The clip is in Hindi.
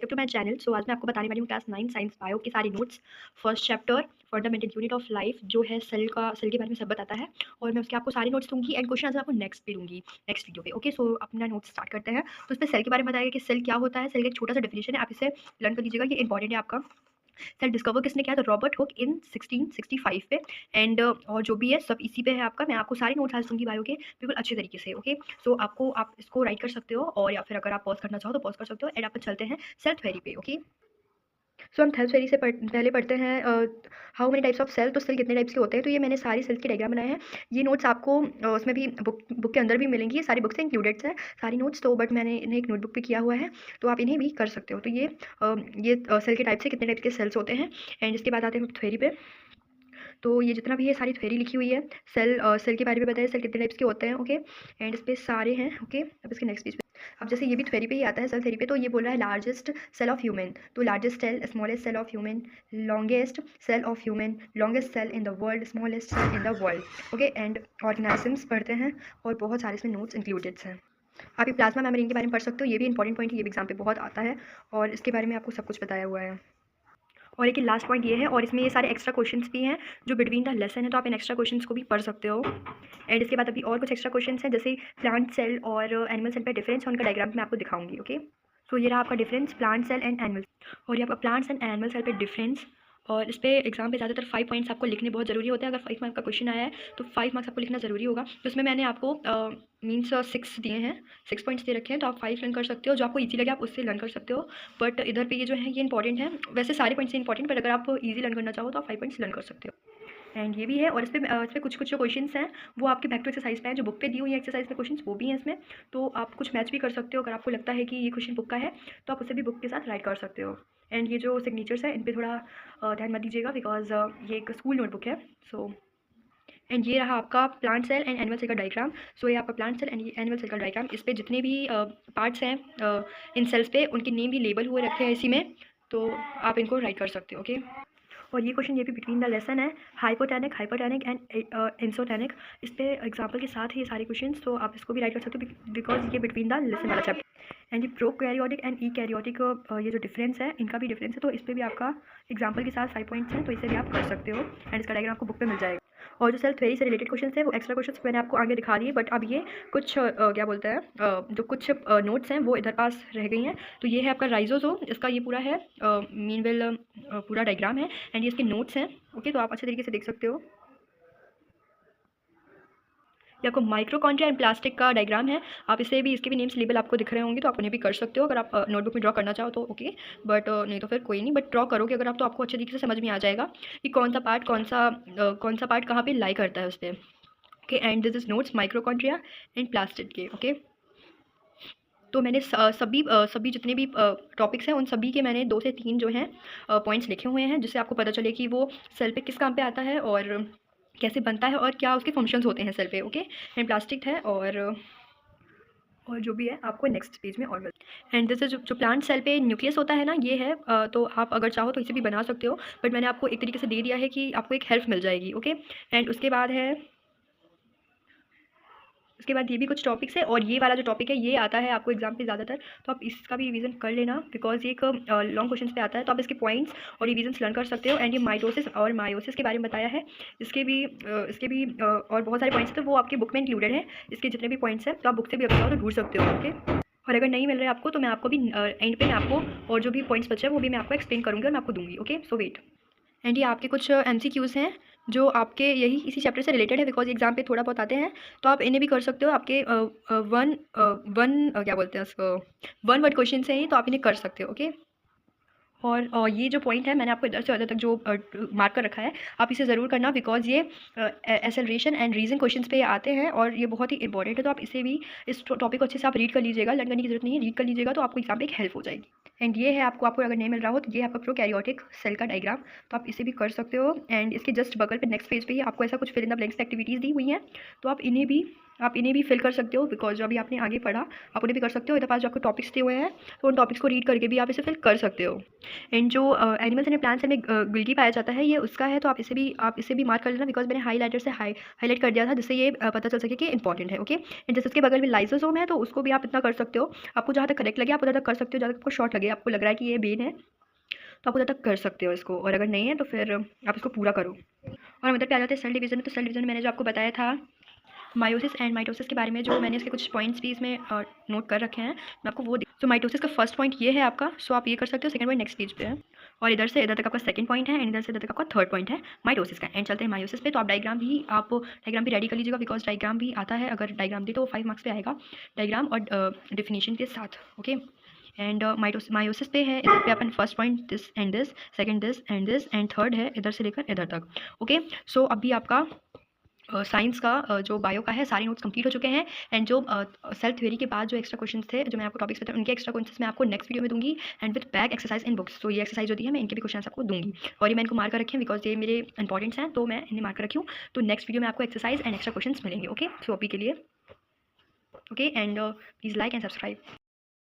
To my channel. सो आज मैं आपको बताने वाली हूँ क्लास 9 साइंस बायो के सारे notes. First chapter fundamental unit of life जो है सेल के बारे में सब बताता है, और मैं उसके आपको सारे नोट्स दूंगी एंड क्वेश्चन आंसर आपको नेक्स्ट पे दूंगी नेक्स्ट वीडियो पे। ओके, सो अपना नोट्स स्टार्ट करते हैं। तो इसमें सेल के बारे में बताया कि सेल क्या होता है। सेल का एक छोटा सा डेफिनेशन है, आप इसे लर्न कर लीजिएगा, ये इंपॉर्टेंट है आपका। सेल डिस्कवर किसने किया? तो रॉबर्ट हुक इन 1665 पे। एंड और जो भी है सब इसी पे है आपका। मैं आपको सारे नोट्स आज दूंगी बायो के बिल्कुल अच्छे तरीके से। ओके, सो आप इसको राइट कर सकते हो, और या फिर अगर आप पॉज करना चाहो तो पॉज कर सकते हो। एंड आप चलते हैं सेल थ्योरी पे। ओके, सो हम सेल थ्योरी से पहले पढ़ते हैं how many types of cell. तो सेल कितने टाइप्स के होते हैं, तो ये मैंने सारी सेल्स के डायग्राम बनाए हैं। ये नोट्स आपको उसमें भी बुक के अंदर भी मिलेंगी, ये सारी बुक से इंक्लूडेड है सारी नोट्स। तो बट मैंने इन्हें एक नोटबुक पे किया हुआ है, तो आप इन्हें भी कर सकते हो। तो ये सेल के टाइप से कितने टाइप के सेल्स होते हैं। एंड इसके बाद आते हैं थ्योरी पे। तो ये जितना भी है सारी थ्योरी लिखी हुई है। सेल के बारे में बताया, सेल कितने टाइप्स के होते हैं। ओके, एंड इस पे सारे हैं। ओके, अब इसके नेक्स्ट पेज पे अब जैसे ये भी थ्योरी पे ही आता है, सेल थ्योरी पे। तो ये बोल रहा है लार्जेस्ट सेल ऑफ ह्यूमन। तो largest cell, smallest cell of human, longest cell of human, longest cell in the world, smallest cell in the world. Okay, and organisms पढ़ते हैं, और बहुत सारे इसमें नोट्स इंक्लूडेड हैं। आप ये प्लाज्मा मेम्ब्रेन के बारे में पढ़ सकते हो, ये भी इंपॉर्टेंट पॉइंट है, ये भी एग्जाम पे बहुत आता है, और इसके बारे में आपको सब कुछ बताया हुआ है। और एक लास्ट पॉइंट ये है, और इसमें ये सारे एक्स्ट्रा क्वेश्चंस भी हैं जो बिटवीन द लेसन है, तो आप इन एक्स्ट्रा क्वेश्चंस को भी पढ़ सकते हो। एंड इसके बाद अभी और कुछ एक्स्ट्रा क्वेश्चंस हैं, जैसे प्लांट सेल और एनिमल सेल पे डिफरेंस है, उनका डायग्राम मैं आपको दिखाऊंगी। ओके, सो ये रहा आपका difference plant cell and animal, और ये आपका प्लांट्स एंड एनिमल सेल पे डिफरेंस। और इस पे एग्जाम पे ज़्यादातर 5 पॉइंट्स आपको लिखने बहुत ज़रूरी होते हैं। अगर 5 मार्क्स का क्वेश्चन आया है तो 5 मार्क्स आपको लिखना ज़रूरी होगा। तो इसमें मैंने आपको मीन्स 6 दिए हैं, 6 पॉइंट्स दे रखे हैं, तो आप 5 लर्न कर सकते हो। जो आपको ईजी लगे आप उससे लर्न कर सकते हो, बट इधर पे ये जो है ये इंपॉर्टेंट है। वैसे सारे पॉइंट्स इंपॉर्टेंट, बट अगर आप ईजी लर्न करना चाहो तो आप 5 पॉइंट्स लर्न कर सकते हो। एंड ये भी है, और इस पे कुछ कुछ जो क्वेश्चंस हैं वो आपके बैक टू एक्सरसाइज पे हैं, जो बुक पे दी हुई है एक्सरसाइज में क्वेश्चंस वो भी हैं इसमें। तो आप कुछ मैच भी कर सकते हो, अगर आपको लगता है कि ये क्वेश्चन बुक का है तो आप उसे भी बुक के साथ राइट कर सकते हो। एंड ये जो सिग्नेचर्स है इन पर थोड़ा ध्यान मत दीजिएगा, बिकॉज ये एक स्कूल नोटबुक है। सो एंड ये रहा आपका plant cell and animal cell का डायग्राम। सो ये आपका plant cell and animal cell का डायग्राम। इस पे जितने भी पार्ट्स हैं इन सेल्स पे, उनके नेम भी लेबल हुए रखे हैं इसी में, तो आप इनको राइट कर सकते हो। ओके, और ये क्वेश्चन ये भी बिटवीन द लेसन है, हाइपोटेनिक, हाइपरटेनिक एंड इंसोटेनिक। इस पे एग्जाम्पल के साथ ही ये सारे क्वेश्चन, तो आप इसको भी राइट कर सकते हो, बिकॉज ये बिटवीन द लेसन वाला चैप्टर। एंड ये प्रोकैरियोटिक एंड ईकैरियोटिक ये जो डिफरेंस है इनका भी डिफरेंस है, तो इस पर भी आपका एग्जाम्पल के साथ 5 पॉइंट्स हैं, तो इसे भी आप कर सकते हो। एंड इसका डायग्राम आपको बुक पे मिल जाएगा। और जो सेल थ्योरी से रिलेटेड क्वेश्चन है वो एक्स्ट्रा क्वेश्चन मैंने आपको आगे दिखा दिए, बट अब ये कुछ क्या बोलते हैं जो कुछ नोट्स हैं वो इधर पास रह गई हैं। तो ये है आपका राइजोसोम, इसका ये पूरा है मीनवेल पूरा डायग्राम है, एंड ये इसके नोट्स हैं। ओके, तो आप अच्छे तरीके से देख सकते हो। ये आपको माइक्रोकॉन्ड्रिया एंड प्लास्टिक का डायग्राम है, आप इसे भी, इसके भी नेम्स लेबल आपको दिख रहे होंगे, तो आप उन्हें भी कर सकते हो अगर आप नोटबुक में ड्रॉ करना चाहो तो। ओके, बट नहीं तो फिर कोई नहीं, बट ड्रॉ करोगे अगर आप तो आपको अच्छे तरीके से समझ में आ जाएगा कि कौन सा पार्ट कहाँ पे लाई करता है उस पर। Okay, and this is notes माइक्रोकॉन्ड्रिया and plastid के। ओके, तो मैंने सभी जितने भी टॉपिक्स हैं उन सभी के मैंने 2 से 3 जो हैं पॉइंट्स लिखे हुए हैं, जिससे आपको पता चले कि वो सेल पे किस काम पे आता है, और कैसे बनता है, और क्या उसके फंक्शंस होते हैं सेल पे। ओके, एंड प्लास्टिक है, और जो भी है आपको नेक्स्ट पेज में और मिल। एंड दिस इज जो प्लांट सेल पे न्यूक्लियस होता है ना, ये है तो आप अगर चाहो तो इसे भी बना सकते हो, बट मैंने आपको एक तरीके से दे दिया है कि आपको एक हेल्प मिल जाएगी। ओके, एंड उसके बाद ये भी कुछ टॉपिक्स है, और ये वाला जो टॉपिक है ये आता है आपको एग्जाम पे ज़्यादातर, तो आप इसका भी रिवीजन कर लेना, बिकॉज ये एक लॉन्ग क्वेश्चन पे आता है, तो आप इसके पॉइंट्स और रिवीजन्स लर्न कर सकते हो। एंड ये माइटोसिस और मायोसिस के बारे में बताया है, और बहुत सारे पॉइंट्स थे वो आपके बुक में इंक्लूडेड है। इसके जितने भी पॉइंट्स हैं तो आप बुक से भी अगर चाहो तो ढूंढ सकते हो। ओके, और अगर नहीं मिल रहा है आपको तो मैं आपको भी एंड पे मैं आपको और जो भी पॉइंट्स बचे हैं वो भी मैं आपको एक्सप्लेन करूँगी और मैं आपको दूँगी। Okay, so wait. एंड ये आपके कुछ MCQs हैं जो आपके यही इसी चैप्टर से रिलेटेड है, बिकॉज एग्जाम पे थोड़ा बहुत आते हैं, तो आप इन्हें भी कर सकते हो। आपके क्या बोलते हैं उसको, 1 वर्ड क्वेश्चन हैं ये, तो आप इन्हें कर सकते हो। ओके, और ये जो पॉइंट है मैंने आपको इधर से उधर तक जो मार्क कर रखा है, आप इसे ज़रूर करना, बिकॉज ये एक्सेलरेशन एंड रीजन क्वेश्चंस पे आते हैं, और ये बहुत ही इंपॉर्टेंट है। तो आप इसे भी, इस टॉपिक को अच्छे से आप रीड कर लीजिएगा, लर्न करने की जरूरत नहीं है, रीड कर लीजिएगा तो आपको एग्जाम पे एक हेल्प हो जाएगी। एंड ये है आपको अगर नहीं मिल रहा हो तो ये आपका प्रोकैरियोटिक सेल का डायग्राम, तो आप इसे भी कर सकते हो। एंड इसके जस्ट बगल पे नेक्स्ट पेज पे ही आपको ऐसा कुछ fill in the blanks activities दी हुई हैं, तो आप इन्हें भी आप इन्हें भी फिल कर सकते हो, बिकॉज जो अभी आपने आगे पढ़ा आप उन्हें भी कर सकते हो। इधर पास जो आपको टॉपिक्स दिए हुए हैं तो उन टॉपिक्स को रीड करके भी आप इसे फिल कर सकते हो। एंड जो एनिमल्स एंड प्लांट्स में गिल्टी पाया जाता है ये उसका है, तो आप इसे भी मार्क कर लेना, बिकॉज मैंने हाईलाइटर से हाईलाइट कर दिया था जिससे ये पता चल सके कि इंपॉर्टेंट है। ओके, एंड जैसे उसके बगल में लाइसोसोम है तो उसको भी आप इतना कर सकते हो। आपको जहाँ तक करेक्ट लगे आप उधर तक कर सकते हो, जहाँ तक आपको शॉर्ट लगे, आपको लग रहा है कि ये बेन है तो आप उधर तक कर सकते हो इसको, और अगर नहीं है तो फिर आप इसको पूरा करो। और हम उधर पे आ जाते हैं सेल डिवीजन में। तो सेल डिवीजन में मैंने जो आपको बताया था मायोसिस एंड माइटोसिस के बारे में, जो मैंने इसके कुछ पॉइंट्स भी इसमें नोट कर रखे हैं, मैं आपको वो तो माइटोसिस का फर्स्ट पॉइंट ये है आपका, सो आप ये कर सकते हो। सेकंड पॉइंट नेक्स्ट पेज पे है, और इधर से इधर तक आपका सेकंड पॉइंट है, एंड इधर से इधर तक आपका थर्ड पॉइंट है माइटोसिस का। एंड चलते हैं मायोसिस पे। तो आप डायग्राम भी रेडी कर लीजिएगा, बिकॉज डायग्राम भी आता है, अगर डायग्राम दी तो 5 मार्क्स पे आएगा डायग्राम और डेफिनेशन के साथ। ओके, एंड मायोसिस पे है, इधर पे अपन first point this and this, second this and third है इधर से लेकर इधर तक। ओके, सो अभी आपका साइंस का जो बायो का है सारे नोट्स कंप्लीट हो चुके हैं। एंड जो सेल थ्योरी के बाद जो एक्स्ट्रा क्वेश्चंस थे जो मैं आपको टॉपिक्स बताए उनके एक्स्ट्रा क्वेश्चंस मैं आपको नेक्स्ट वीडियो में दूंगी, and with back exercise in books. तो ये एक्सरसाइज होती है मैं इनके भी क्वेश्चंस आपको दूंगी, और ये मैं इनको मार्क कर रखे हैं बिकॉज ये मेरे इंपॉर्टेंट्स हैं, तो मैं इन्हें मार्क कर रखी हूँ। तो नेक्स्ट वीडियो में आपको एक्सरसाइज एंड एक्स्ट्रा क्वेश्चंस मिलेंगे। ओके, सो अभी के लिए okay, and please like and subscribe.